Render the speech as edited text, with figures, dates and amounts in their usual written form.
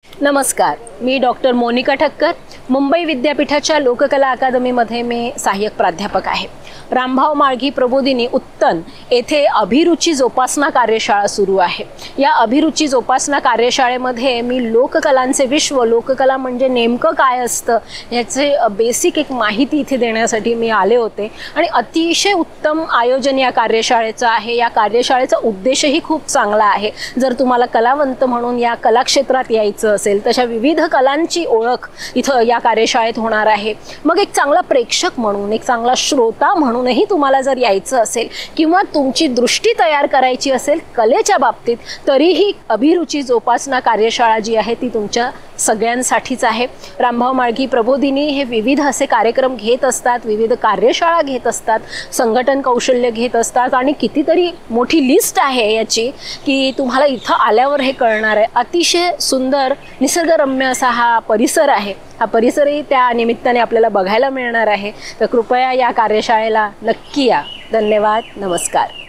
नमस्कार, मी डॉक्टर मोनिका ठक्कर, मुंबई विद्यापीठाच्या लोककला अकादमीमध्ये मी सहाय्यक प्राध्यापक आहे। रामभाव माळगी प्रबोधिनी उत्तन येथे अभिरुची जोपासना कार्यशाळा सुरू आहे। या अभिरुची जोपासना कार्यशाळेमध्ये मी लोककलांचे विश्व, लोककला म्हणजे नेमकं काय असतं याचे बेसिक एक माहिती इथे देण्यासाठी मी आले होते आणि अतिशय उत्तम आयोजन या कार्यशाळेचं आहे। या कार्यशाळेचा उद्देशही खूप चांगला आहे। जर तुम्हाला कलावंत म्हणून या कलाक्षेत्रात यायचं असेल, तशा विविध कलांची ओळख इथं या कार्यशाळेत होणार आहे। मग एक चांगला प्रेक्षक म्हणून, एक चांगला श्रोता म्हणूनही तुम्हाला जर यायचं असेल किंवा तुमची दृष्टी तयार करायची असेल कलेच्या बाबतीत, तरीही अभिरुची जोपासना कार्यशाळा जी आहे ती तुमच्या सगळ्यांसाठीच आहे। रामभाव माळगी प्रबोधिनी हे विविध असे कार्यक्रम घेत असतात, विविध कार्यशाळा घेत असतात, संघटन कौशल्य घेत असतात आणि कितीतरी मोठी लिस्ट आहे याची की तुम्हाला इथं आल्यावर हे कळणार आहे। अतिशय सुंदर निसर्गरम्य असा हा परिसर आहे। हा परिसरही त्या निमित्ताने आपल्याला बघायला मिळणार आहे। तर कृपया या कार्यशाळेला नक्की या। धन्यवाद, नमस्कार।